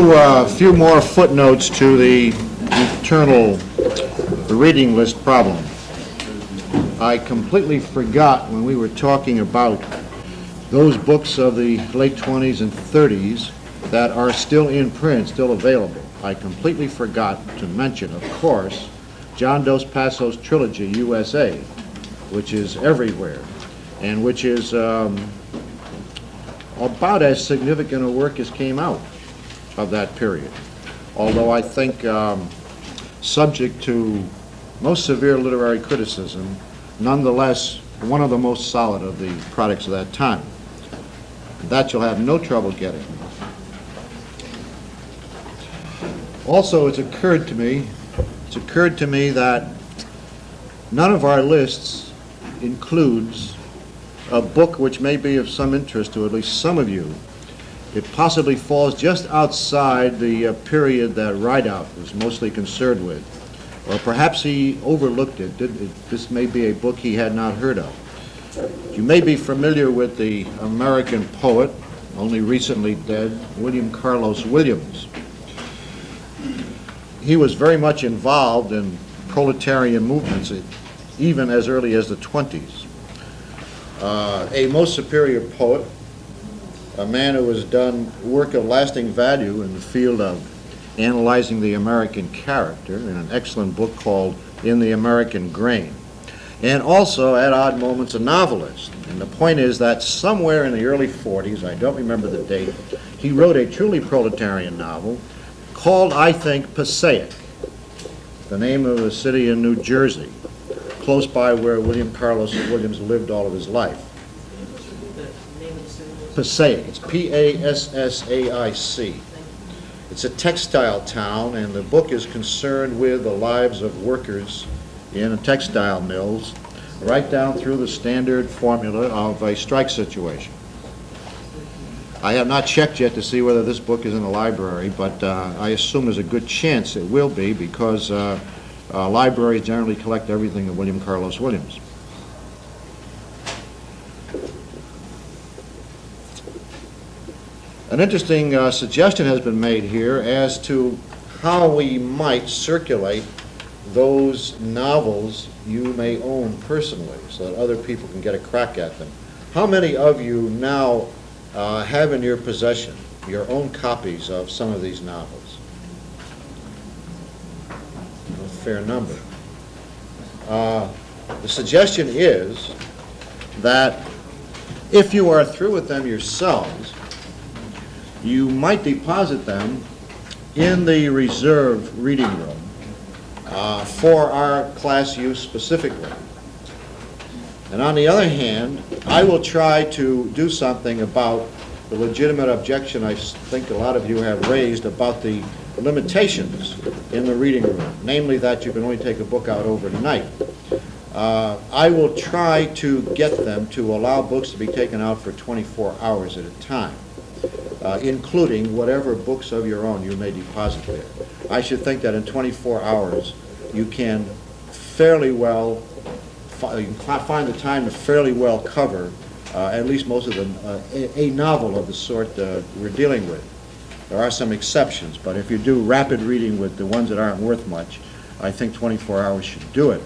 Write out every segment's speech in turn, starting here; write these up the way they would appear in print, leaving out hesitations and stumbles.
few more footnotes to the internal reading list problem. I completely forgot when we were talking about those books of the late 20s and 30s that are still in print, still available. I completely forgot to mention, of course, John Dos Passos' trilogy, USA, which is everywhere, and which is about as significant a work as came out of that period. Although I think subject to most severe literary criticism, nonetheless one of the most solid of the products of that time. That you'll have no trouble getting. Also, it's occurred to me that none of our lists includes a book which may be of some interest to at least some of you. It possibly falls just outside the period that Rideout was mostly concerned with. Or perhaps he overlooked it. This may be a book he had not heard of. You may be familiar with the American poet, only recently dead, William Carlos Williams. He was very much involved in proletarian movements, even as early as the 20s. A most superior poet, a man who has done work of lasting value in the field of analyzing the American character in an excellent book called In the American Grain. And also, at odd moments, a novelist. And the point is that somewhere in the early 40s, I don't remember the date, he wrote a truly proletarian novel called, I think, Passaic, the name of a city in New Jersey, close by where William Carlos Williams lived all of his life. Passaic. It's P-A-S-S-A-I-C. It's a textile town, and the book is concerned with the lives of workers in textile mills, right down through the standard formula of a strike situation. I have not checked yet to see whether this book is in the library, but I assume there's a good chance it will be, because libraries generally collect everything of William Carlos Williams. An interesting suggestion has been made here as to how we might circulate those novels you may own personally so that other people can get a crack at them. How many of you now have in your possession your own copies of some of these novels? A fair number. The suggestion is that if you are through with them yourselves, you might deposit them in the reserve reading room for our class use specifically. And on the other hand, I will try to do something about the legitimate objection I think a lot of you have raised about the limitations in the reading room, namely that you can only take a book out overnight. I will try to get them to allow books to be taken out for 24 hours at a time, including whatever books of your own you may deposit there. I should think that in 24 hours you can fairly well find the time to fairly well cover at least most of them, a novel of the sort we're dealing with. There are some exceptions, but if you do rapid reading with the ones that aren't worth much, I think 24 hours should do it.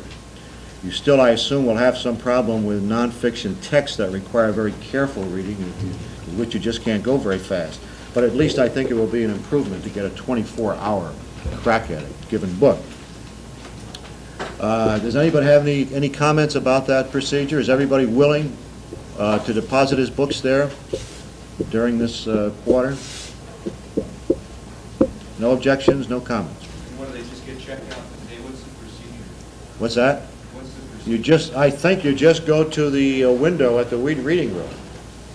You still, I assume, will have some problem with nonfiction texts that require very careful reading, in which you just can't go very fast. But at least I think it will be an improvement to get a 24-hour crack at it, given book. Does anybody have any comments about that procedure? Is everybody willing to deposit his books there during this quarter? No objections, no comments. What, do they just get checked out today? What's the procedure? What's that? What's the procedure? I think you just go to the window at the reading room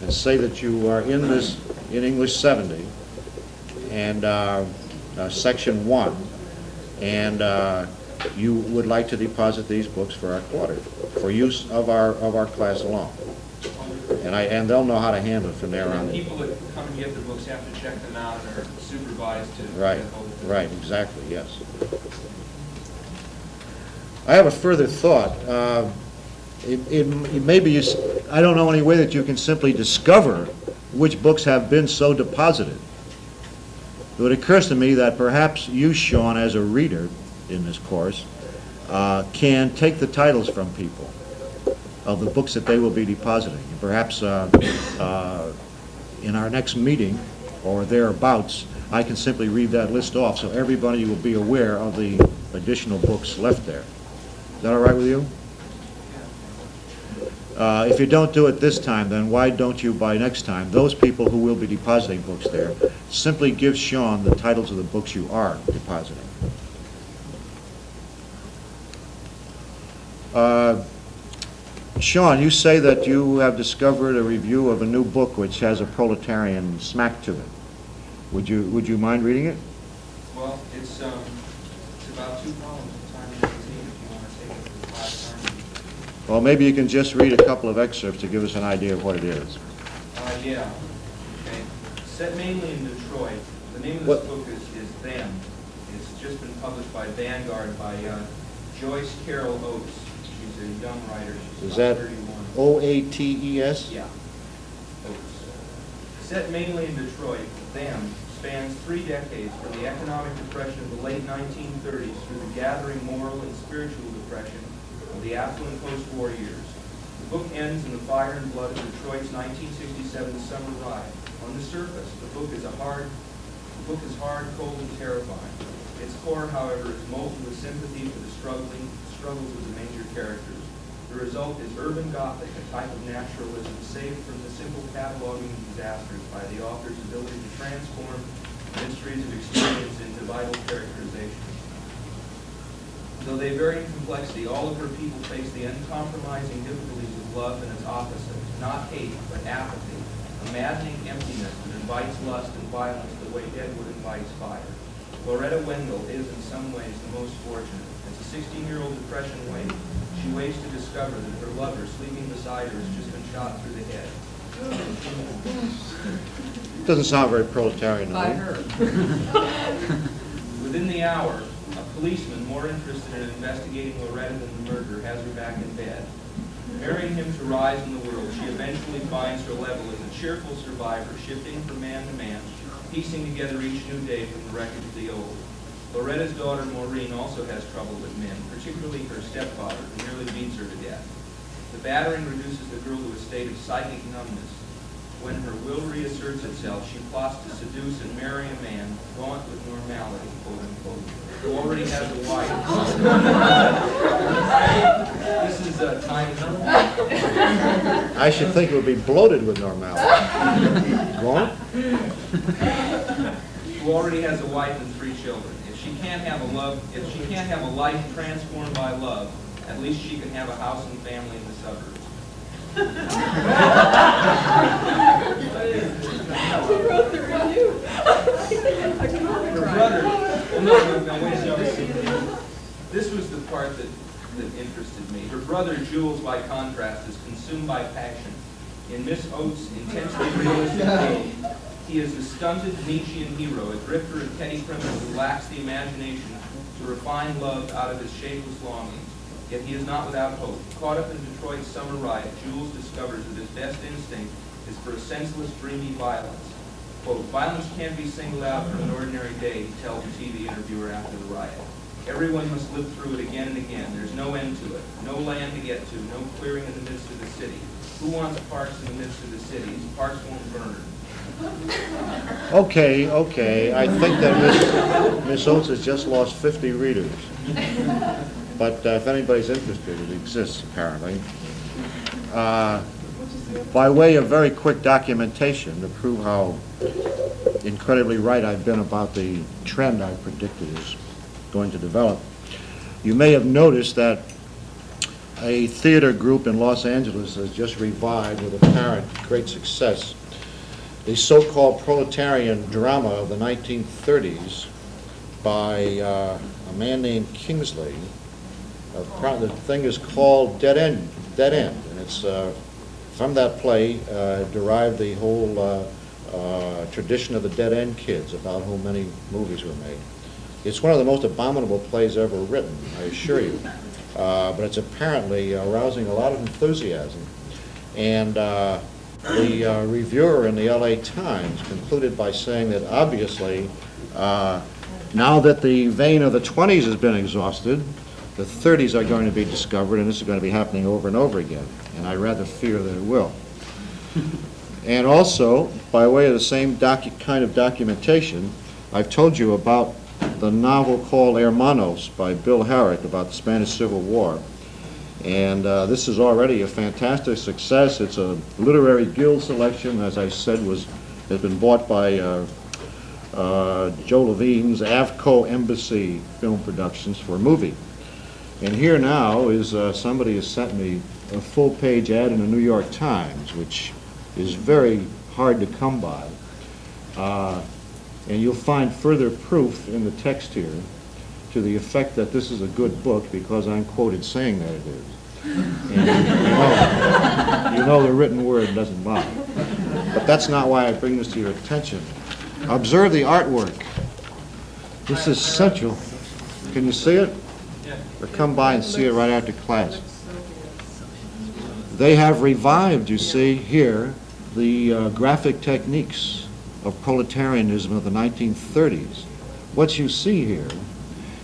and say that you are in English 70 and section 1, and you would like to deposit these books for our quarter, for use of our class alone. And they'll know how to handle it from there on. People that come and get the books have to check them out and are supervised to Right, hold them. right, exactly, yes. I have a further thought. It may be, I don't know any way that you can simply discover which books have been so deposited. it occurs to me that perhaps you, Sean, as a reader in this course, can take the titles from people of the books that they will be depositing. And perhaps in our next meeting or thereabouts, I can simply read that list off so everybody will be aware of the additional books left there. Is that all right with you? If you don't do it this time, then why don't you by next time, those people who will be depositing books there, simply give Sean the titles of the books you are depositing. Sean, you say that you have discovered a review of a new book which has a proletarian smack to it. Would you mind reading it? Well, it's about 2 columns in Time magazine if you want to take it to the class time. Well, maybe you can just read a couple of excerpts to give us an idea of what it is. Yeah. Okay. Set mainly in Detroit. The name of this book is Them. It's just been published by Vanguard by Joyce Carol Oates. She's a young writer. She's about 31. O-A-T-E-S? Yeah. Oates. Set mainly in Detroit, Them spans 3 decades from the economic depression of the late 1930s through the gathering moral and spiritual depression of the affluent post-war years. The book ends in the fire and blood of Detroit's 1967 summer riot. On the surface, the book is hard, cold, and terrifying. Its core, however, is molten with sympathy for the struggles of the major characters. The result is urban Gothic, a type of naturalism saved from the simple cataloging of disasters by the author's ability to transform mysteries of experience into vital characterization. Though they vary in complexity, all of her people face the uncompromising difficulties of love and its opposite, not hate, but apathy, a maddening emptiness that invites lust and violence the way Deadwood invites fire. Loretta Wendell is in some ways the most fortunate. As a 16-year-old depression waits, she waits to discover that her lover sleeping beside her has just been shot through the head. Doesn't sound very proletarian to me. By her. Within the hour, a policeman more interested in investigating Loretta than the murder has her back in bed. Marrying him to rise in the world, she eventually finds her level as a cheerful survivor, shifting from man to man, piecing together each new day from the wreckage of the old. Loretta's daughter, Maureen, also has trouble with men, particularly her stepfather, who nearly beats her to death. The battering reduces the girl to a state of psychic numbness. When her will reasserts itself, she plots to seduce and marry a man, gaunt with normality, quote unquote, who already has a wife. This is Time. I should think it would be bloated with normality. Go on. Who already has a wife and 3 children. If she can't have a life transformed by love, at least she can have a house and family in the suburbs. She wrote the review. Her brother, no, wait a second. This was the part that interested me. Her brother, Jules, by contrast, is consumed by passion. In Miss Oates' intensely realistic tale, he is the stunted Nietzschean hero, a drifter and petty criminal who lacks the imagination to refine love out of his shapeless longings. Yet he is not without hope. Caught up in Detroit's summer riot, Jules discovers that his best instinct is for a senseless, dreamy violence. Quote, violence can't be singled out from an ordinary day, he tells a TV interviewer after the riot. Everyone must live through it again and again. There's no end to it. No land to get to. No clearing in the midst of the city. Who wants parks in the midst of the cities? Parks won't burn. Okay. I think that Miss Oates has just lost 50 readers. But if anybody's interested, it exists apparently. By way of very quick documentation to prove how incredibly right I've been about the trend I predicted is going to develop, you may have noticed that a theater group in Los Angeles has just revived with apparent great success the so-called proletarian drama of the 1930s by a man named Kingsley. The thing is called Dead End, and it's from that play derived the whole tradition of the Dead End Kids, about whom many movies were made. It's one of the most abominable plays ever written, I assure you, but it's apparently arousing a lot of enthusiasm. And the reviewer in the LA Times concluded by saying that obviously Now that the vein of the 20s has been exhausted, the 30s are going to be discovered, and this is going to be happening over and over again, and I rather fear that it will. And also, by way of the same kind of documentation, I've told you about the novel called Hermanos by Bill Herrick about the Spanish Civil War. And this is already a fantastic success. It's a literary guild selection, as I said, has been bought by Joe Levine's Avco Embassy Film Productions for a movie. And here now is somebody has sent me a full-page ad in the New York Times, which is very hard to come by. And you'll find further proof in the text here to the effect that this is a good book because I'm quoted saying that it is. And you know the written word doesn't lie. But that's not why I bring this to your attention. Observe the artwork. This is central. Can you see it? Or come by and see it right after class. They have revived, you see here, the graphic techniques of proletarianism of the 1930s. What you see here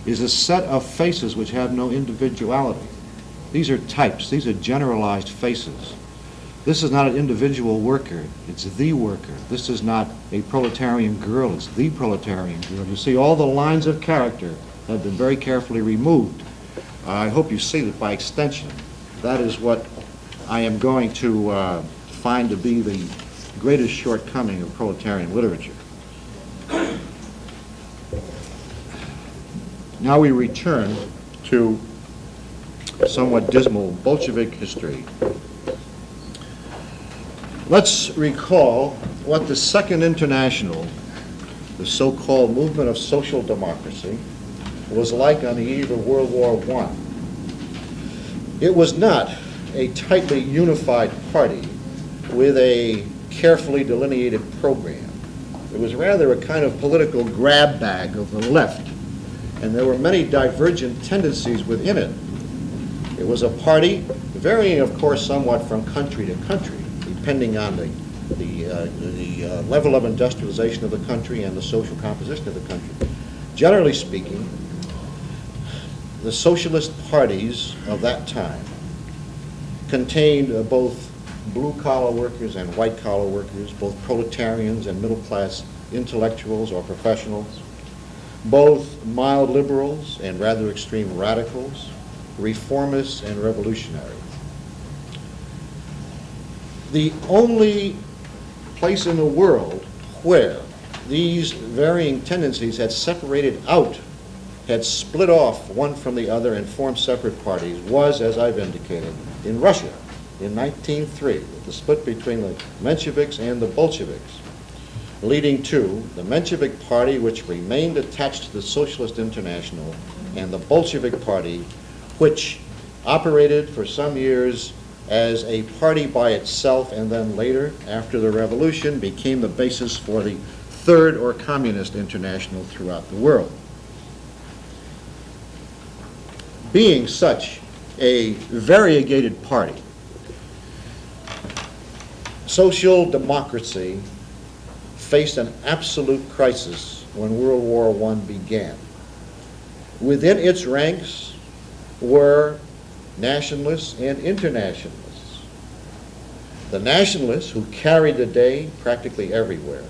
is a set of faces which have no individuality. These are types. These are generalized faces. This is not an individual worker. It's the worker. This is not a proletarian girl. It's the proletarian girl. You see, all the lines of character have been very carefully removed. I hope you see that by extension. That is what I am going to find to be the greatest shortcoming of proletarian literature. Now we return to somewhat dismal Bolshevik history. Let's recall what the Second International, the so-called movement of social democracy, was like on the eve of World War I. It was not a tightly unified party with a carefully delineated program. It was rather a kind of political grab bag of the left, and there were many divergent tendencies within it. It was a party varying, of course, somewhat from country to country, depending on the level of industrialization of the country and the social composition of the country. Generally speaking, the socialist parties of that time contained both blue-collar workers and white-collar workers, both proletarians and middle-class intellectuals or professionals, both mild liberals and rather extreme radicals, reformists and revolutionaries. The only place in the world where these varying tendencies had separated out, had split off one from the other and formed separate parties was, as I've indicated, in Russia in 1903, with the split between the Mensheviks and the Bolsheviks, leading to the Menshevik Party, which remained attached to the Socialist International, and the Bolshevik Party, which operated for some years as a party by itself, and then later, after the revolution, became the basis for the Third or Communist International throughout the world. Being such a variegated party, social democracy faced an absolute crisis when World War I began. Within its ranks were nationalists and internationalists. The nationalists, who carried the day practically everywhere,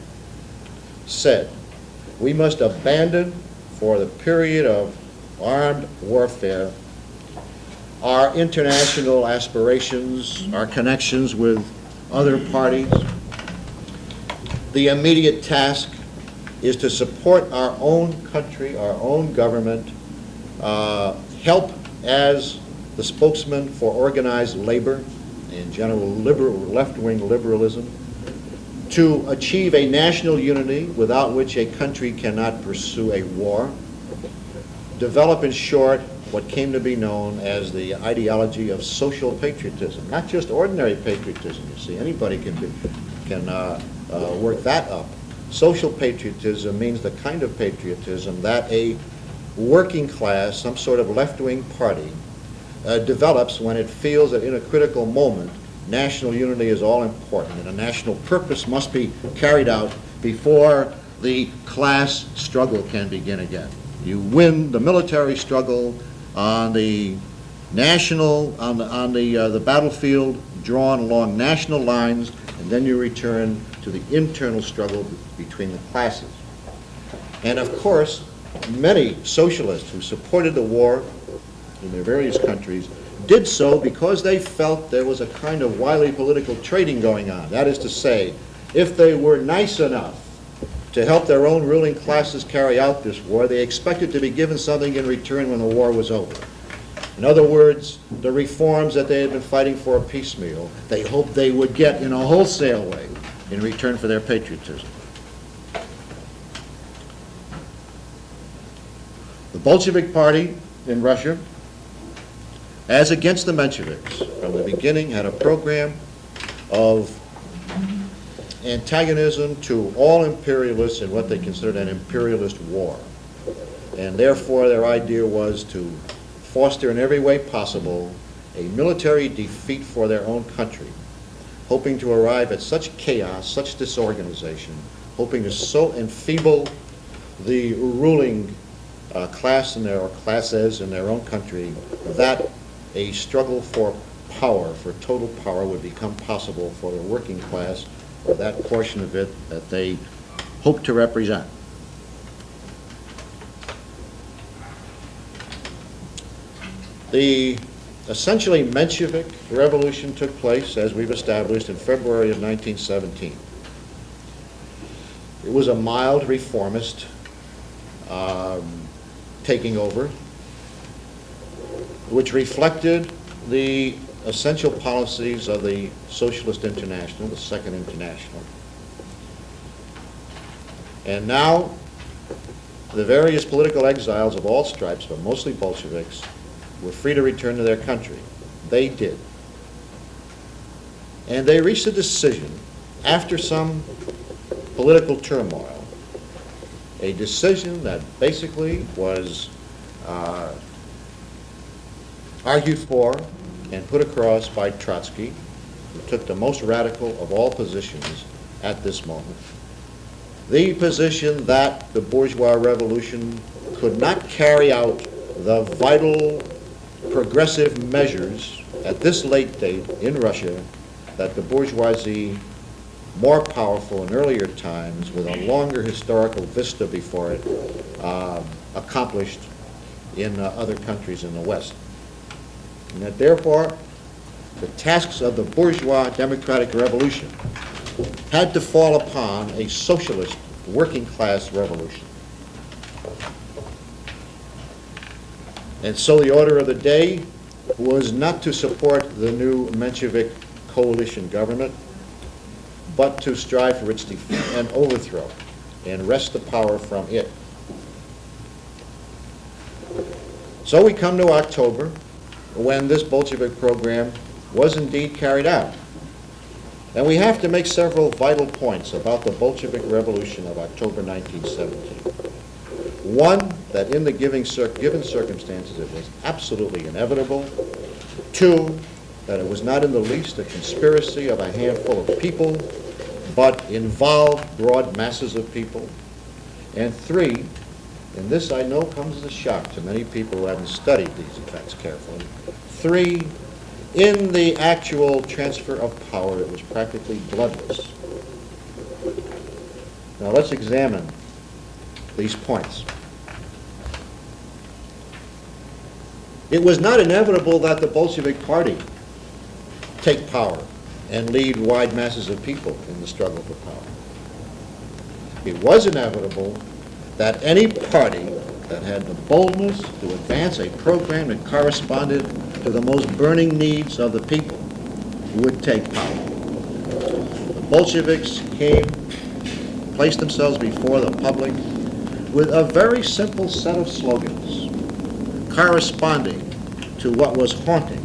said, we must abandon for the period of armed warfare our international aspirations, our connections with other parties. The immediate task is to support our own country, our own government, help as the spokesman for organized labor and general left-wing liberalism, to achieve a national unity without which a country cannot pursue a war, develop, in short, what came to be known as the ideology of social patriotism. Not just ordinary patriotism, you see. Anybody can work that up. Social patriotism means the kind of patriotism that a working class, some sort of left-wing party, develops when it feels that in a critical moment, national unity is all important and a national purpose must be carried out before the class struggle can begin again. You win the military struggle on the national, on the battlefield drawn along national lines, and then you return to the internal struggle between the classes. And of course, many socialists who supported the war in their various countries did so because they felt there was a kind of wily political trading going on. That is to say, if they were nice enough to help their own ruling classes carry out this war, they expected to be given something in return when the war was over. In other words, the reforms that they had been fighting for piecemeal, they hoped they would get in a wholesale way in return for their patriotism. The Bolshevik Party in Russia, as against the Mensheviks, from the beginning had a program of antagonism to all imperialists in what they considered an imperialist war. And therefore their idea was to foster in every way possible a military defeat for their own country, hoping to arrive at such chaos, such disorganization, hoping to so enfeeble the ruling class in their, or classes in their own country, that a struggle for power, for total power, would become possible for the working class, or that portion of it that they hoped to represent. The essentially Menshevik Revolution took place, as we've established, in February of 1917. It was a mild reformist taking over, which reflected the essential policies of the Socialist International, the Second International. And now, the various political exiles of all stripes, but mostly Bolsheviks, were free to return to their country. They did. And they reached a decision, after some political turmoil, a decision that basically was argued for and put across by Trotsky, who took the most radical of all positions at this moment. The position that the bourgeois revolution could not carry out the vital progressive measures at this late date in Russia that the bourgeoisie, more powerful in earlier times, with a longer historical vista before it, accomplished in other countries in the West. And that therefore, the tasks of the bourgeois democratic revolution had to fall upon a socialist working class revolution. And so the order of the day was not to support the new Menshevik coalition government, but to strive for its defeat and overthrow and wrest the power from it. So we come to October, when this Bolshevik program was indeed carried out. And we have to make several vital points about the Bolshevik Revolution of October 1917. One, that in the given circumstances it was absolutely inevitable. Two, that it was not in the least a conspiracy of a handful of people, but involved broad masses of people. And three, and this I know comes as a shock to many people who haven't studied these events carefully, three, in the actual transfer of power, it was practically bloodless. Now let's examine these points. It was not inevitable that the Bolshevik Party take power and lead wide masses of people in the struggle for power. It was inevitable that any party that had the boldness to advance a program that corresponded to the most burning needs of the people would take power. The Bolsheviks placed themselves before the public with a very simple set of slogans corresponding to what was haunting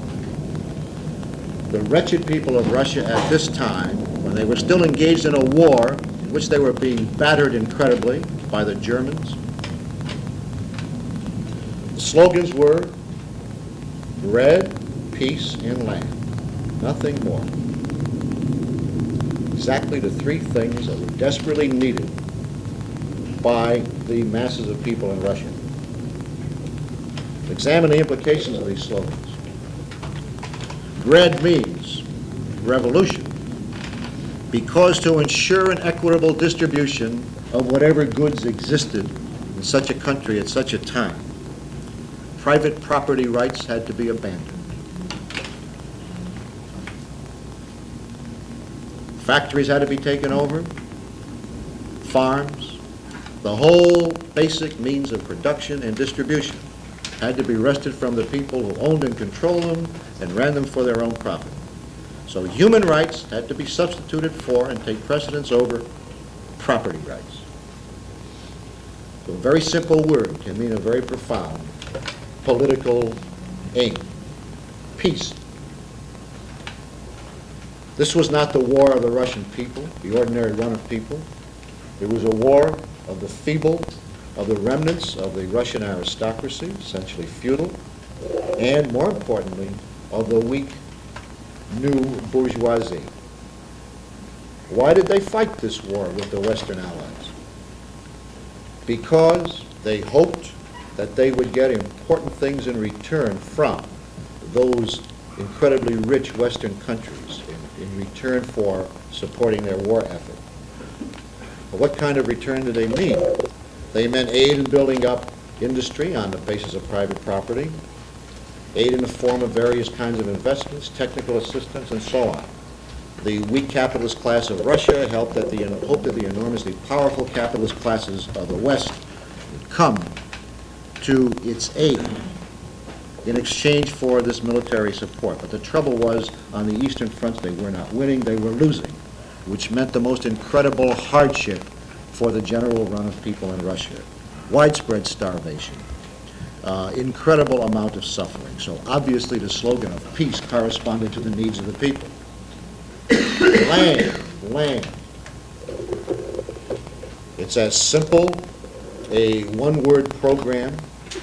the wretched people of Russia at this time, when they were still engaged in a war in which they were being battered incredibly by the Germans. The slogans were bread, peace, and land. Nothing more. Exactly the three things that were desperately needed by the masses of people in Russia. Examine the implications of these slogans. Red means revolution, because to ensure an equitable distribution of whatever goods existed in such a country at such a time, private property rights had to be abandoned. Factories had to be taken over, farms, the whole basic means of production and distribution had to be wrested from the people who owned and controlled them and ran them for their own profit. So human rights had to be substituted for and take precedence over property rights. So a very simple word can mean a very profound political aim. Peace. This was not the war of the Russian people, the ordinary run of people. It was a war of the feeble, of the remnants of the Russian aristocracy, essentially feudal, and more importantly, of the weak new bourgeoisie. Why did they fight this war with the Western Allies? Because they hoped that they would get important things in return from those incredibly rich Western countries in return for supporting their war effort. But what kind of return did they mean? They meant aid in building up industry on the basis of private property, aid in the form of various kinds of investments, technical assistance, and so on. The weak capitalist class of Russia hoped that the enormously powerful capitalist classes of the West would come to its aid in exchange for this military support. But the trouble was, on the Eastern fronts, they were not winning, they were losing, which meant the most incredible hardship for the general run of people in Russia. Widespread starvation, incredible amount of suffering. So obviously the slogan of peace corresponded to the needs of the people. Land. It's as simple a one-word program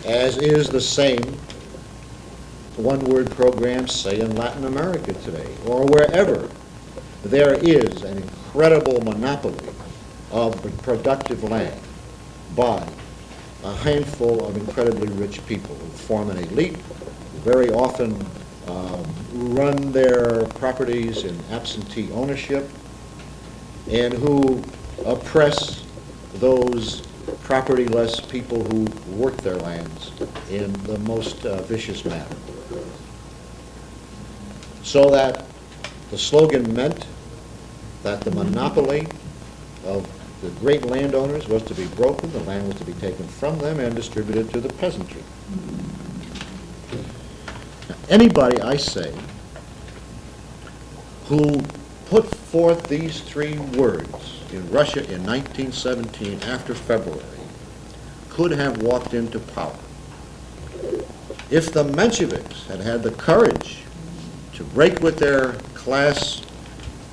as is the same one-word program, say, in Latin America today, or wherever there is an incredible monopoly of productive land by a handful of incredibly rich people who form an elite, who very often run their properties in absentee ownership, and who oppress those propertyless people who work their lands in the most vicious manner. So that the slogan meant that the monopoly of the great landowners was to be broken, the land was to be taken from them and distributed to the peasantry. Now, anybody, I say, who put forth these three words in Russia in 1917 after February could have walked into power. If the Mensheviks had had the courage to break with their class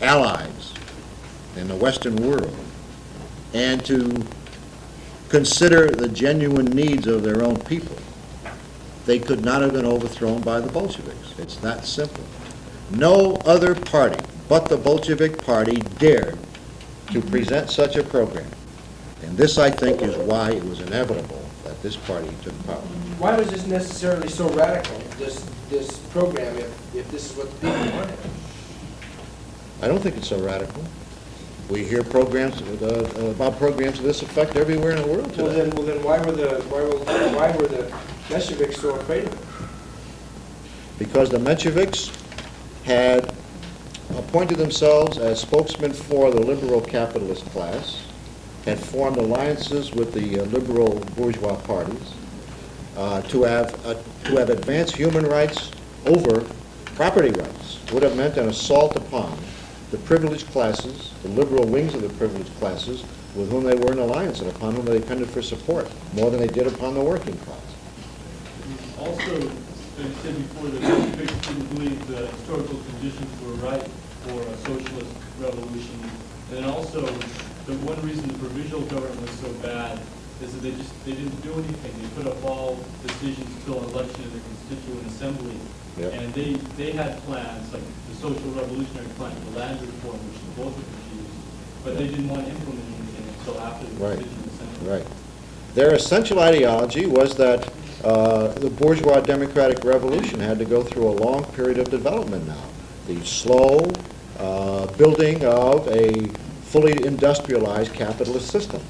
allies in the Western world and to consider the genuine needs of their own people, they could not have been overthrown by the Bolsheviks. It's that simple. No other party but the Bolshevik Party dared to present such a program. And this, I think, is why it was inevitable that this party took power. Why was this necessarily so radical, this program, if this is what the people wanted? I don't think it's so radical. We hear programs about programs of this effect everywhere in the world today. Well, then why were the Mensheviks so afraid of it? Because the Mensheviks had appointed themselves as spokesmen for the liberal capitalist class, had formed alliances with the liberal bourgeois parties to have advanced human rights over property rights. Would have meant an assault upon the privileged classes, the liberal wings of the privileged classes, with whom they were in alliance and upon whom they depended for support, more than they did upon the working class. Also, I said before that Mensheviks didn't believe the historical conditions were right for a socialist revolution. And then also, the one reason the provisional government was so bad is that they didn't do anything. They put up all decisions until an election in the Constituent Assembly. Yep. And they had plans, like the social revolutionary plan, the land reform, which the both of refused, but they didn't want to implement anything until after the Right. Constituent essentially. Right. Their essential ideology was that the bourgeois democratic revolution had to go through a long period of development now. The slow building of a fully industrialized capitalist system.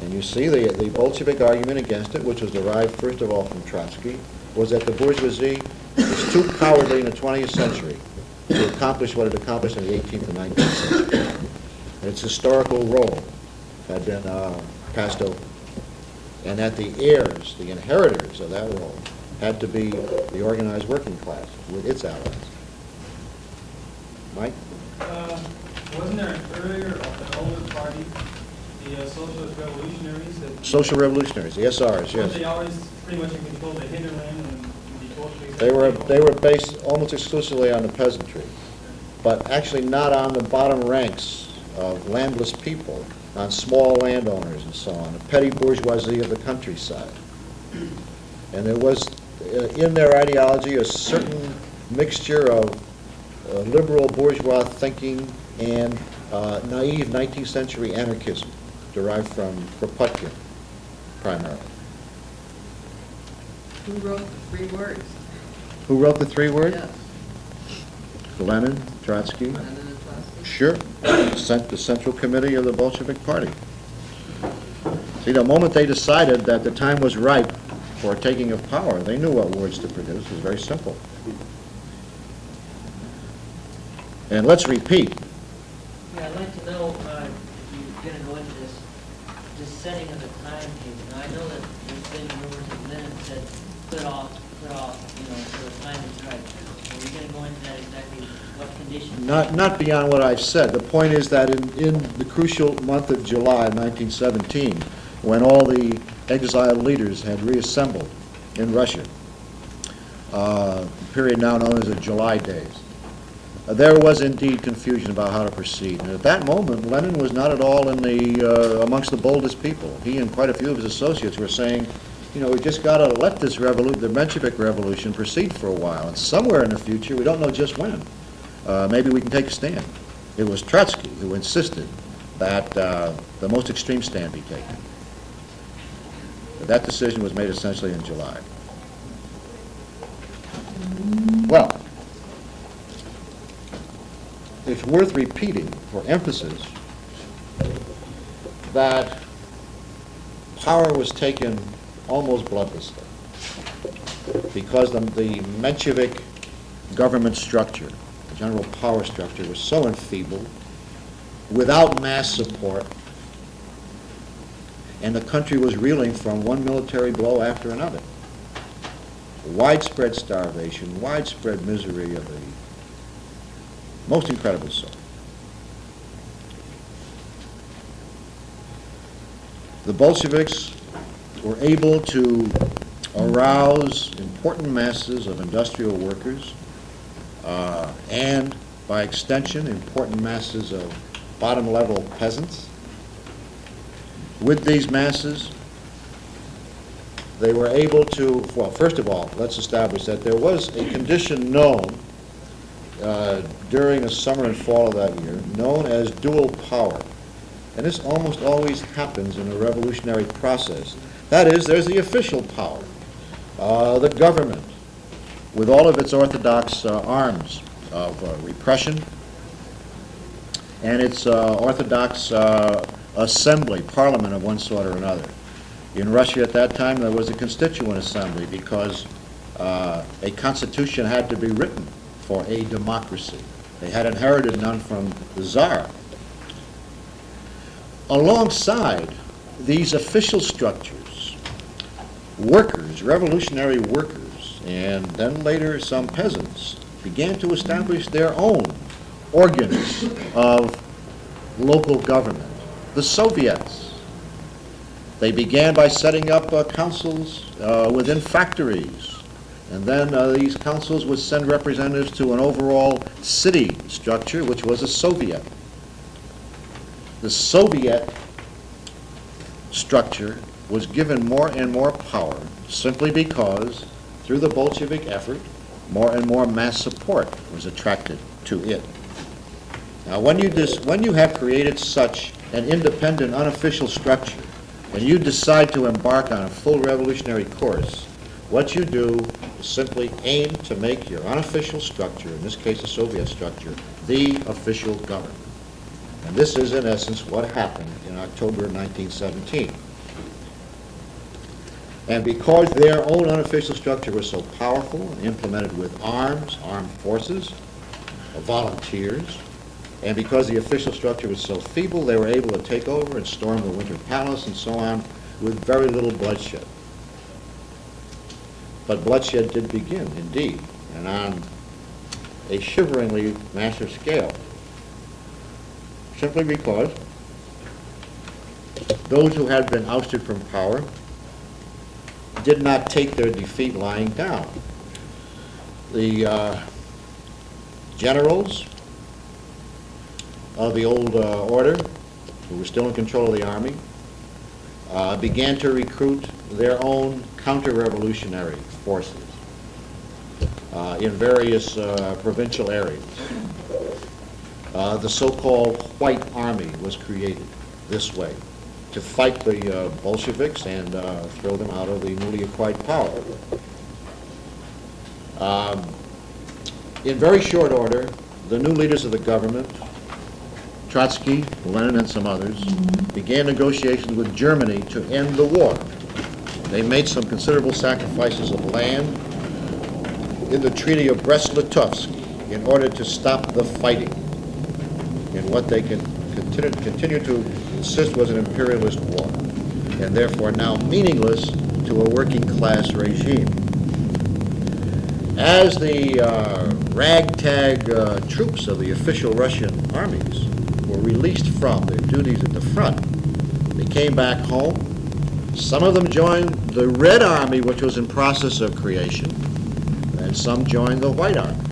And you see the Bolshevik argument against it, which was derived first of all from Trotsky, was that the bourgeoisie was too cowardly in the 20th century to accomplish what it accomplished in the 18th and 19th century. And its historical role had been passed over. And that the heirs, the inheritors of that role, had to be the organized working class with its allies. Mike? Wasn't there an older party, the Socialist Revolutionaries? That Social revolutionaries, the SRs, weren't yes. they always pretty much in control of the hinterland and the Bolsheviks? They were based almost exclusively on the peasantry, but actually not on the bottom ranks of landless people, on small landowners and so on, the petty bourgeoisie of the countryside. And there was in their ideology a certain mixture of liberal bourgeois thinking and naive 19th century anarchism derived from Kropotkin primarily. Who wrote the 3 words? Who wrote the 3 words? Yes. Lenin, Trotsky. Lenin and Trotsky. Sure. The Central Committee of the Bolshevik Party. See, the moment they decided that the time was ripe for taking of power, they knew what words to produce. It was very simple. And let's repeat. Yeah, I'd like to know, if you're going to go into this setting of the timetable. Now, I know that there's been rumors that Lenin said, put off, until the time is right. Are we going to go into that exactly, what conditions? Not beyond what I've said. The point is that in the crucial month of July 1917, when all the exiled leaders had reassembled in Russia, a period now known as the July Days, there was indeed confusion about how to proceed. And at that moment, Lenin was not at all in amongst the boldest people. He and quite a few of his associates were saying, we just got to let this revolution, the Menshevik Revolution, proceed for a while. And somewhere in the future, we don't know just when, maybe we can take a stand. It was Trotsky who insisted that the most extreme stand be taken. But that decision was made essentially in July. Well, it's worth repeating for emphasis that power was taken almost bloodlessly because the Menshevik government structure, the general power structure, was so enfeebled, without mass support, and the country was reeling from one military blow after another. Widespread starvation, widespread misery of the most incredible sort. The Bolsheviks were able to arouse important masses of industrial workers and, by extension, important masses of bottom-level peasants. With these masses, they were able to, well, first of all, let's establish that there was a condition known during the summer and fall of that year, known as dual power. And this almost always happens in a revolutionary process. That is, there's the official power, the government, with all of its orthodox arms of repression, and its orthodox assembly, parliament of one sort or another. In Russia at that time, there was a constituent assembly because a constitution had to be written for a democracy. They had inherited none from the Tsar. Alongside these official structures, workers, revolutionary workers, and then later some peasants began to establish their own organs of local government, the Soviets. They began by setting up councils within factories. And then these councils would send representatives to an overall city structure, which was a Soviet. The Soviet structure was given more and more power simply because, through the Bolshevik effort, more and more mass support was attracted to it. Now, when you have created such an independent, unofficial structure, and you decide to embark on a full revolutionary course, what you do is simply aim to make your unofficial structure, in this case the Soviet structure, the official government. And this is, in essence, what happened in October 1917. And because their own unofficial structure was so powerful and implemented with armed forces, volunteers, and because the official structure was so feeble, they were able to take over and storm the Winter Palace and so on with very little bloodshed. But bloodshed did begin, indeed, and on a shiveringly massive scale, simply because those who had been ousted from power did not take their defeat lying down. The generals of the old order, who were still in control of the army, began to recruit their own counter-revolutionary forces in various provincial areas. The so-called White Army was created this way to fight the Bolsheviks and throw them out of the newly acquired power. In very short order, the new leaders of the government, Trotsky, Lenin, and some others, began negotiations with Germany to end the war. They made some considerable sacrifices of land in the Treaty of Brest-Litovsk in order to stop the fighting in what they continue to insist was an imperialist war, and therefore now meaningless to a working class regime. As the ragtag troops of the official Russian armies were released from their duties at the front, they came back home. Some of them joined the Red Army, which was in process of creation, and some joined the White Army.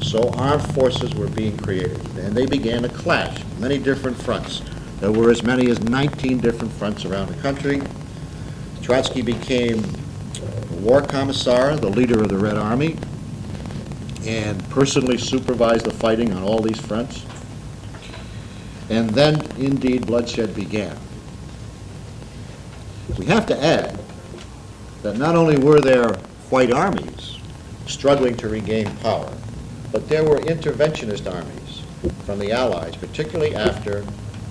So armed forces were being created, and they began to clash, many different fronts. There were as many as 19 different fronts around the country. Trotsky became war commissar, the leader of the Red Army, and personally supervised the fighting on all these fronts. And then, indeed, bloodshed began. We have to add that not only were there white armies struggling to regain power, but there were interventionist armies from the Allies, particularly after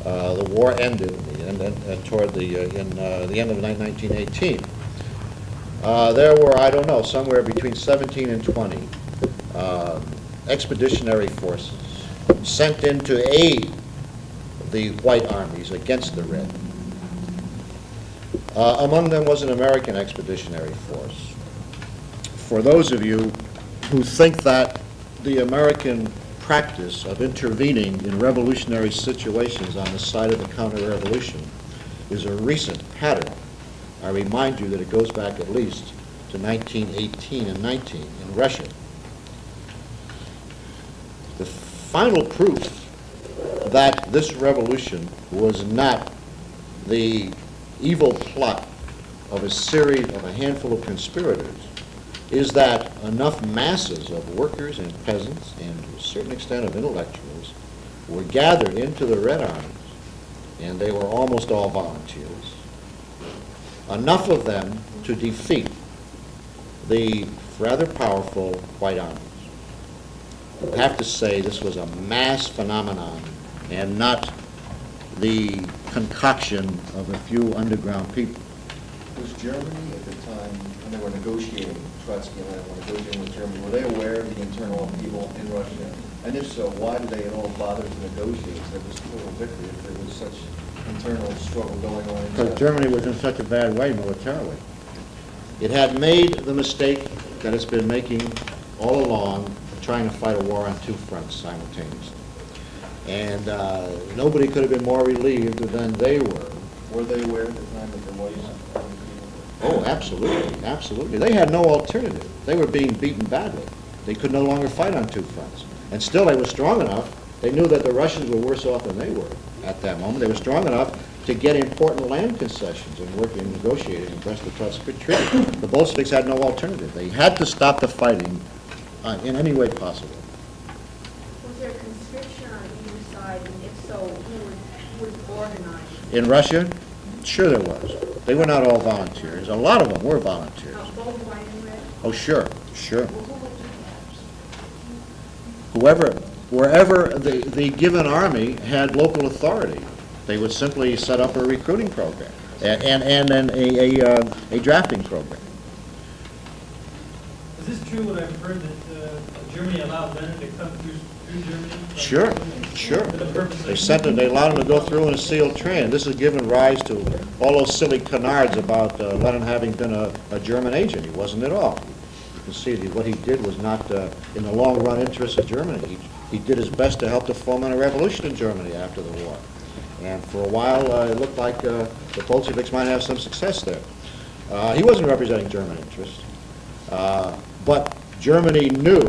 the war ended and toward the end of 1918. There were, I don't know, somewhere between 17 and 20 expeditionary forces sent in to aid the white armies against the red. Among them was an American expeditionary force. For those of you who think that the American practice of intervening in revolutionary situations on the side of the counter-revolution is a recent pattern, I remind you that it goes back at least to 1918 and 19 in Russia. The final proof that this revolution was not the evil plot of a handful of conspirators is that enough masses of workers and peasants, and to a certain extent of intellectuals, were gathered into the Red Armies, and they were almost all volunteers, enough of them to defeat the rather powerful White Armies. I have to say this was a mass phenomenon and not the concoction of a few underground people. Was Germany at the time, when they were negotiating, Trotsky and Lenin were negotiating with Germany, were they aware of the internal upheaval in Russia? And if so, why did they at all bother to negotiate that was total victory if there was such internal struggle going on? Because Germany was in such a bad way militarily. It had made the mistake that it's been making all along, trying to fight a war on two fronts simultaneously. And nobody could have been more relieved than they were. Were they aware at the time that there was? Oh, absolutely, absolutely. They had no alternative. They were being beaten badly. They could no longer fight on two fronts. And still, they were strong enough. They knew that the Russians were worse off than they were at that moment. They were strong enough to get important land concessions and work in negotiating the Brest-Litovsk Treaty. The Bolsheviks had no alternative. They had to stop the fighting in any way possible. Was there conscription on either side, and if so, who was organized? In Russia, Sure there was. They were not all volunteers. A lot of them were volunteers. Both white and red. Oh, sure, sure. Wherever the given army had local authority, they would simply set up a recruiting program and then a drafting program. Is this true what I've heard that Germany allowed Lenin to come through Germany? Sure, sure. For the purpose They of- sent it, they allowed him to go through in a sealed train. This has given rise to all those silly canards about Lenin having been a German agent. He wasn't at all. You can see that what he did was not in the long run interest of Germany. He did his best to help to foment a revolution in Germany after the war. And for a while, it looked like the Bolsheviks might have some success there. He wasn't representing German interests. But Germany knew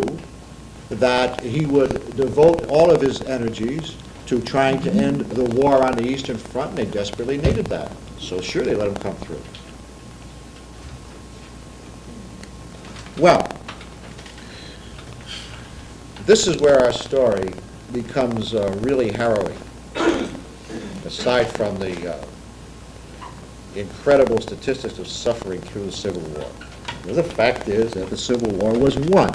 that he would devote all of his energies to trying to end the war on the Eastern Front, and they desperately needed that. So sure, they let him come through. Well, this is where our story becomes really harrowing, aside from the incredible statistics of suffering through the Civil War. The fact is that the Civil War was won.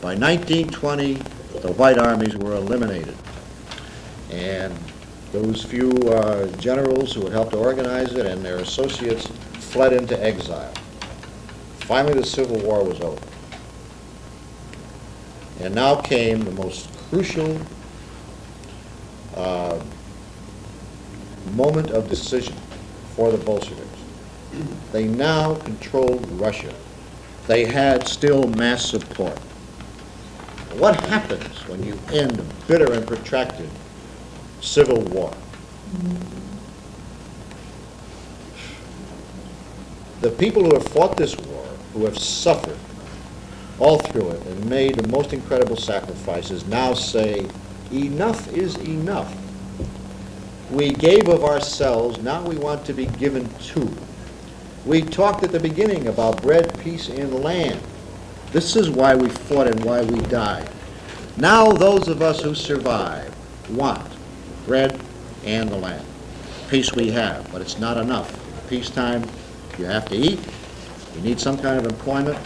By 1920, the white armies were eliminated. And those few generals who had helped organize it and their associates fled into exile. Finally, the Civil War was over. And now came the most crucial moment of decision for the Bolsheviks. They now controlled Russia. They had still mass support. What happens when you end a bitter and protracted civil war? The people who have fought this war, who have suffered all through it and made the most incredible sacrifices, now say, enough is enough. We gave of ourselves, now we want to be given to. We talked at the beginning about bread, peace, and land. This is why we fought and why we died. Now those of us who survive want bread and the land. Peace we have, but it's not enough. Peacetime, you have to eat, you need some kind of employment,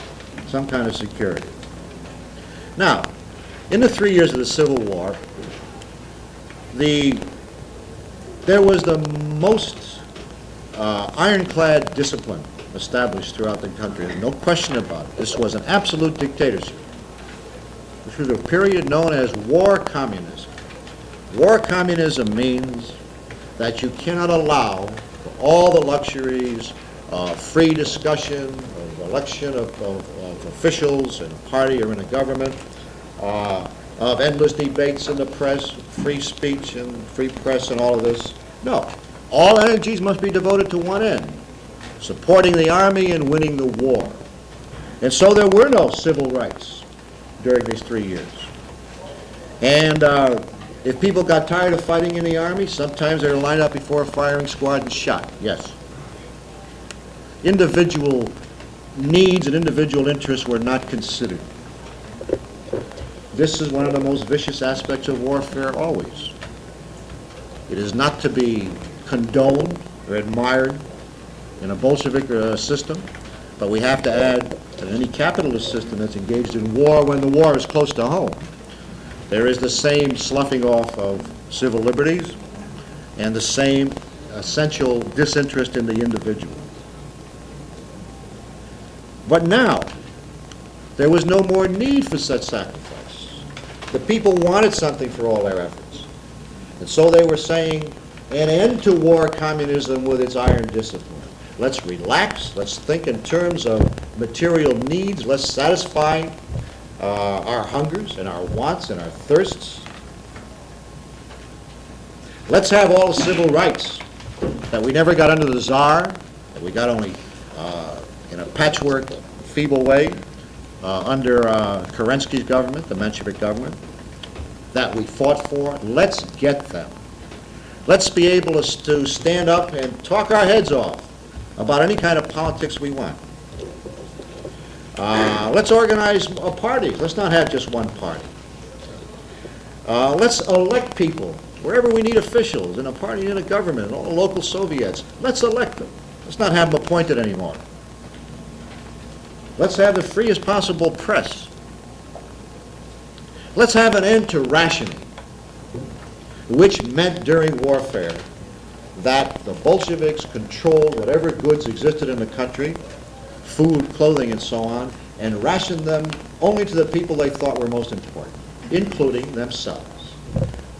some kind of security. Now, in the 3 years of the Civil War, there was the most ironclad discipline established throughout the country. There's no question about it. This was an absolute dictatorship. This was a period known as war communism. War communism means that you cannot allow for all the luxuries of free discussion, of election of officials in a party or in a government, of endless debates in the press, free speech and free press and all of this. No. All energies must be devoted to one end, supporting the army and winning the war. And so there were no civil rights during these 3 years. And if people got tired of fighting in the army, sometimes they were lined up before a firing squad and shot, yes. Individual needs and individual interests were not considered. This is one of the most vicious aspects of warfare always. It is not to be condoned or admired in a Bolshevik system, but we have to add that any capitalist system that's engaged in war when the war is close to home, there is the same sloughing off of civil liberties and the same essential disinterest in the individual. But now, there was no more need for such sacrifice. The people wanted something for all their efforts. And so they were saying, an end to war communism with its iron discipline. Let's relax, let's think in terms of material needs, let's satisfy our hungers and our wants and our thirsts. Let's have all the civil rights that we never got under the Tsar, that we got only in a patchwork, feeble way under Kerensky's government, the Menshevik government, that we fought for. Let's get them. Let's be able to stand up and talk our heads off about any kind of politics we want. Let's organize parties. Let's not have just one party. Let's elect people Wherever we need officials in a party, in a government, and all the local Soviets, let's elect them. Let's not have them appointed anymore. Let's have the freest possible press. Let's have an end to rationing, which meant during warfare that the Bolsheviks controlled whatever goods existed in the country, food, clothing, and so on, and rationed them only to the people they thought were most important, including themselves.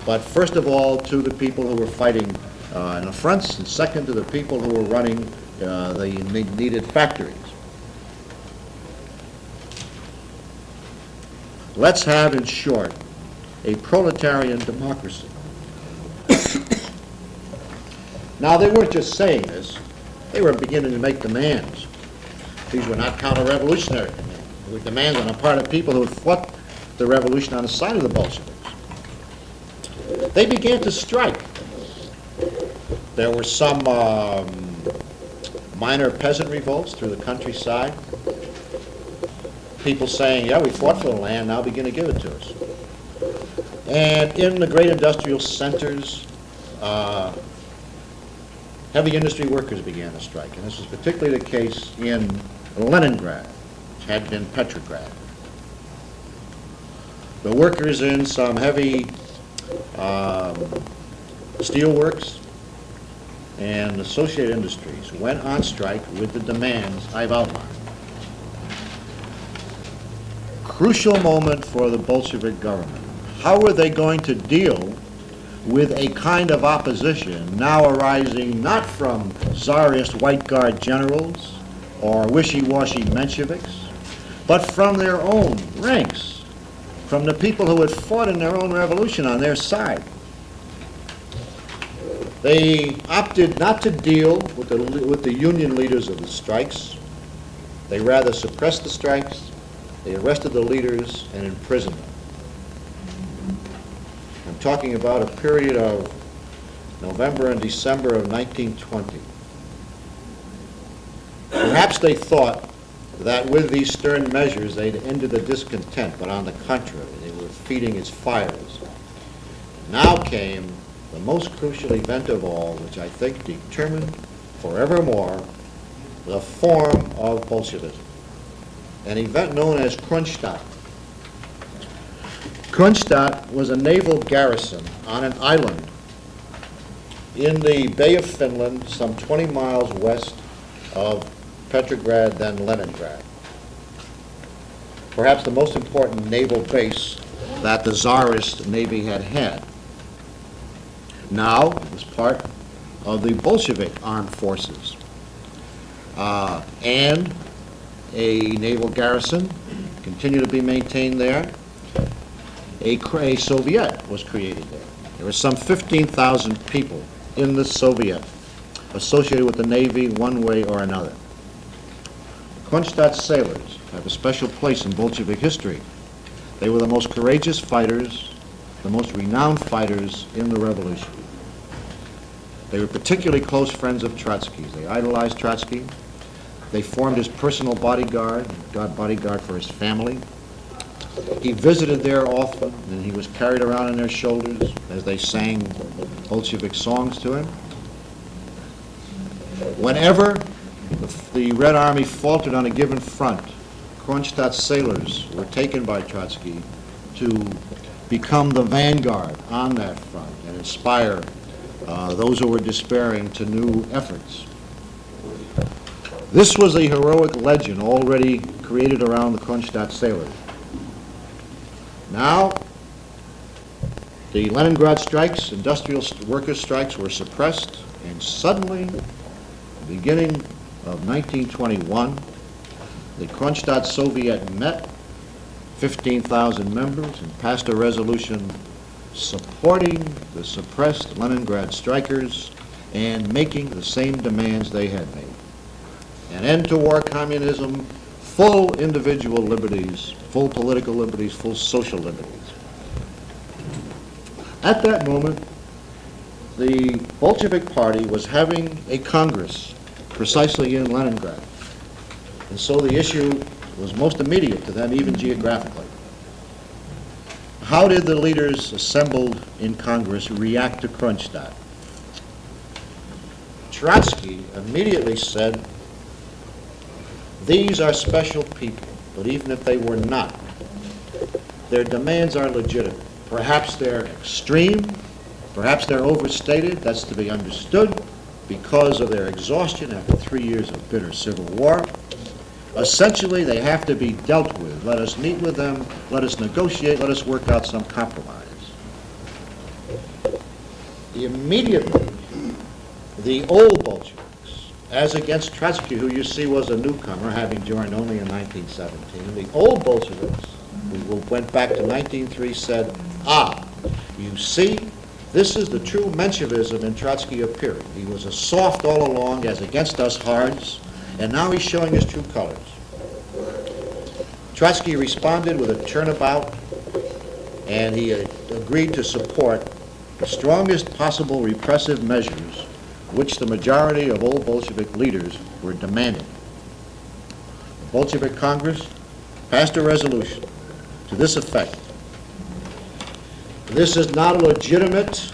But first of all, to the people who were fighting in the fronts, and second to the people who were running the needed factories. Let's have, in short, a proletarian democracy. Now, they weren't just saying this, they were beginning to make demands. These were not counter-revolutionary demands. They were demands on the part of people who had fought the revolution on the side of the Bolsheviks. They began to strike. There were some minor peasant revolts through the countryside. People saying, yeah, we fought for the land, now begin to give it to us. And in the great industrial centers, heavy industry workers began to strike. And this was particularly the case in Leningrad, which had been Petrograd. The workers in some heavy steelworks and associated industries went on strike with the demands I've outlined. Crucial moment for the Bolshevik government. How were they going to deal with a kind of opposition now arising not from Tsarist White Guard generals or wishy-washy Mensheviks, but from their own ranks, from the people who had fought in their own revolution on their side? They opted not to deal with the union leaders of the strikes. They rather suppressed the strikes. They arrested the leaders and imprisoned them. I'm talking about a period of November and December of 1920. Perhaps they thought that with these stern measures they'd ended the discontent, but on the contrary, they were feeding its fires. Now came the most crucial event of all, which I think determined forevermore the form of Bolshevism. An event known as Kronstadt. Kronstadt was a naval garrison on an island in the Bay of Finland, some 20 miles west of Petrograd, then Leningrad. Perhaps the most important naval base that the Tsarist Navy had had. Now it was part of the Bolshevik armed forces. And a naval garrison continued to be maintained there. A Soviet was created there. There were some 15,000 people in the Soviet associated with the Navy one way or another. The Kronstadt sailors have a special place in Bolshevik history. They were the most courageous fighters, the most renowned fighters in the revolution. They were particularly close friends of Trotsky's. They idolized Trotsky. They formed his personal bodyguard, got bodyguard for his family. He visited there often, and he was carried around on their shoulders as they sang Bolshevik songs to him. Whenever the Red Army faltered on a given front, Kronstadt sailors were taken by Trotsky to become the vanguard on that front and inspire those who were despairing to new efforts. This was a heroic legend already created around the Kronstadt sailors. Now, the Leningrad strikes, industrial workers' strikes, were suppressed, and suddenly, beginning of 1921, the Kronstadt Soviet met, 15,000 members, and passed a resolution supporting the suppressed Leningrad strikers and making the same demands they had made. An end to war communism, full individual liberties, full political liberties, full social liberties. At that moment, the Bolshevik Party was having a Congress precisely in Leningrad. And so the issue was most immediate to them, even geographically. How did the leaders assembled in Congress react to Kronstadt? Trotsky immediately said, these are special people, but even if they were not, their demands are legitimate. Perhaps they're extreme, perhaps they're overstated, that's to be understood because of their exhaustion after 3 years of bitter civil war. Essentially, they have to be dealt with. Let us meet with them, let us negotiate, let us work out some compromise. Immediately, the old Bolsheviks, as against Trotsky, who you see was a newcomer, having joined only in 1917, the old Bolsheviks, who went back to 1903, said, you see, this is the true Menshevism in Trotsky appearing. He was a soft all along, as against us hards, and now he's showing his true colors. Trotsky responded with a turnabout, and he agreed to support the strongest possible repressive measures which the majority of old Bolshevik leaders were demanding. The Bolshevik Congress passed a resolution to this effect. This is not a legitimate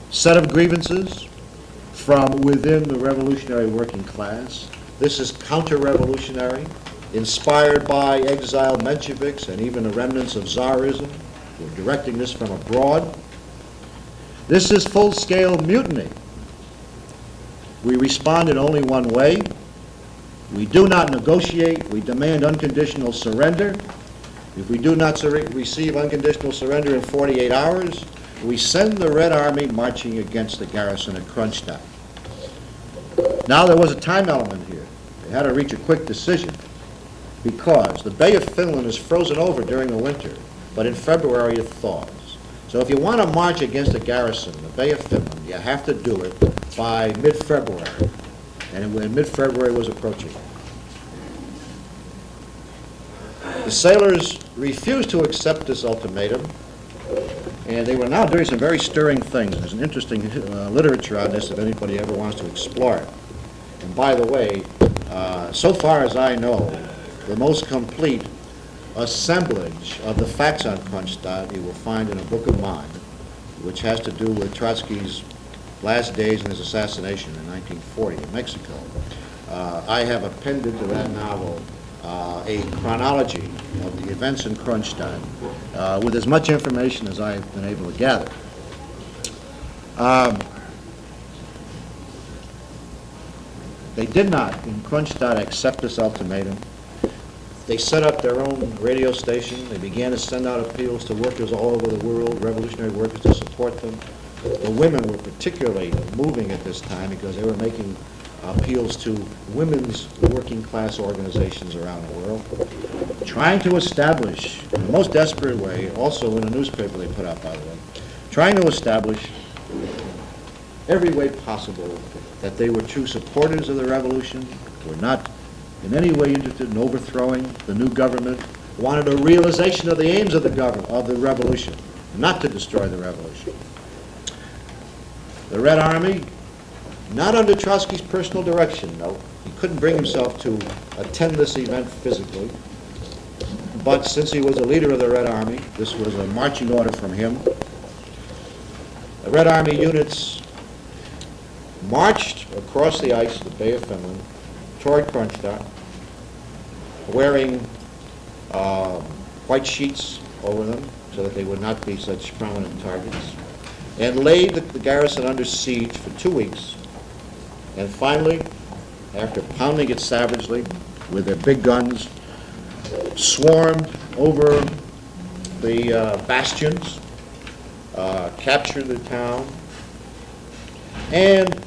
set of grievances from within the revolutionary working class. This is counter-revolutionary, inspired by exiled Mensheviks and even the remnants of Tsarism, who are directing this from abroad. This is full-scale mutiny. We respond in only one way. We do not negotiate. We demand unconditional surrender. If we do not receive unconditional surrender in 48 hours, we send the Red Army marching against the garrison at Kronstadt. Now, there was a time element here. They had to reach a quick decision because the Bay of Finland is frozen over during the winter, but in February it thaws. So if you want to march against a garrison in the Bay of Finland, you have to do it by mid-February, and when mid-February was approaching. The sailors refused to accept this ultimatum, and they were now doing some very stirring things. There's an interesting literature on this if anybody ever wants to explore it. And by the way, so far as I know, the most complete assemblage of the facts on Kronstadt you will find in a book of mine, which has to do with Trotsky's last days and his assassination in 1940 in Mexico. I have appended to that novel a chronology of the events in Kronstadt with as much information as I've been able to gather. They did not, in Kronstadt, accept this ultimatum. They set up their own radio station. They began to send out appeals to workers all over the world, revolutionary workers, to support them. The women were particularly moving at this time because they were making appeals to women's working class organizations around the world, trying to establish, in the most desperate way, also in a newspaper they put out, by the way, trying to establish every way possible that they were true supporters of the revolution, were not in any way interested in overthrowing the new government, wanted a realization of the aims of the revolution, not to destroy the revolution. The Red Army, not under Trotsky's personal direction, no. He couldn't bring himself to attend this event physically. But since he was a leader of the Red Army, this was a marching order from him. The Red Army units marched across the ice, the Bay of Finland, toward Kronstadt, wearing white sheets over them so that they would not be such prominent targets, and laid the garrison under siege for 2 weeks. And finally, after pounding it savagely with their big guns, swarmed over the bastions, captured the town, and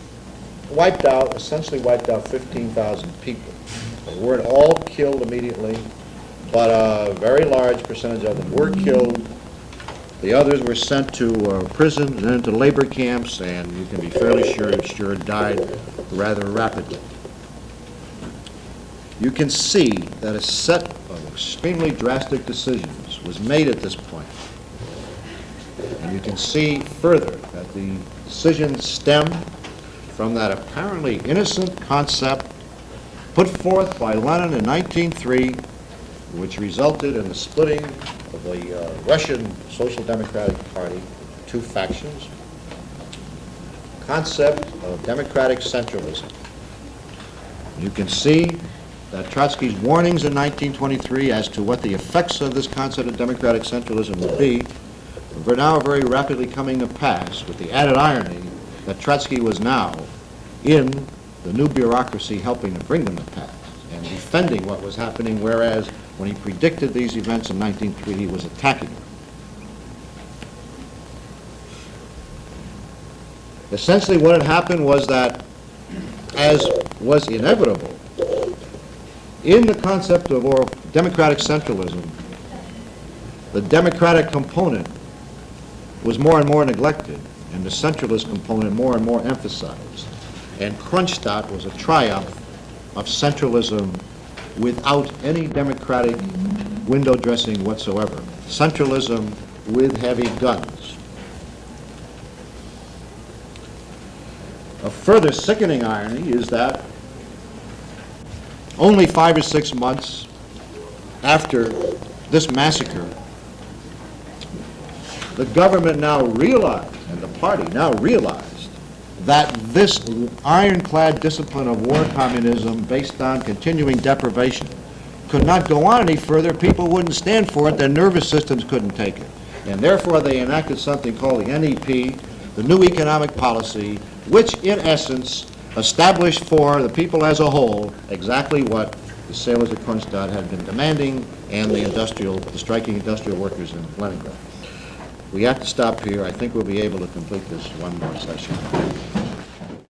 essentially wiped out 15,000 people. They weren't all killed immediately, but a very large percentage of them were killed. The others were sent to prisons and into labor camps, and you can be fairly sure died rather rapidly. You can see that a set of extremely drastic decisions was made at this point. And you can see further that the decisions stem from that apparently innocent concept put forth by Lenin in 1903 which resulted in the splitting of the Russian Social Democratic Party, two factions, concept of democratic centralism. You can see that Trotsky's warnings in 1923 as to what the effects of this concept of democratic centralism would be were now very rapidly coming to pass, with the added irony that Trotsky was now in the new bureaucracy helping to bring them to pass and defending what was happening, whereas when he predicted these events in 1903, he was attacking them. Essentially what had happened was that, as was inevitable, in the concept of democratic centralism, the democratic component was more and more neglected, and the centralist component more and more emphasized. And Kronstadt was a triumph of centralism without any democratic window dressing whatsoever. Centralism with heavy guns. A further sickening irony is that only 5 or 6 months after this massacre, the government now realized, and the party now realized, that this ironclad discipline of war communism based on continuing deprivation could not go on any further. People wouldn't stand for it. Their nervous systems couldn't take it. And therefore they enacted something called the NEP, the New Economic Policy, which in essence established for the people as a whole exactly what the sailors at Kronstadt had been demanding, and the striking industrial workers in Leningrad. We have to stop here. I think we'll be able to complete this one more session.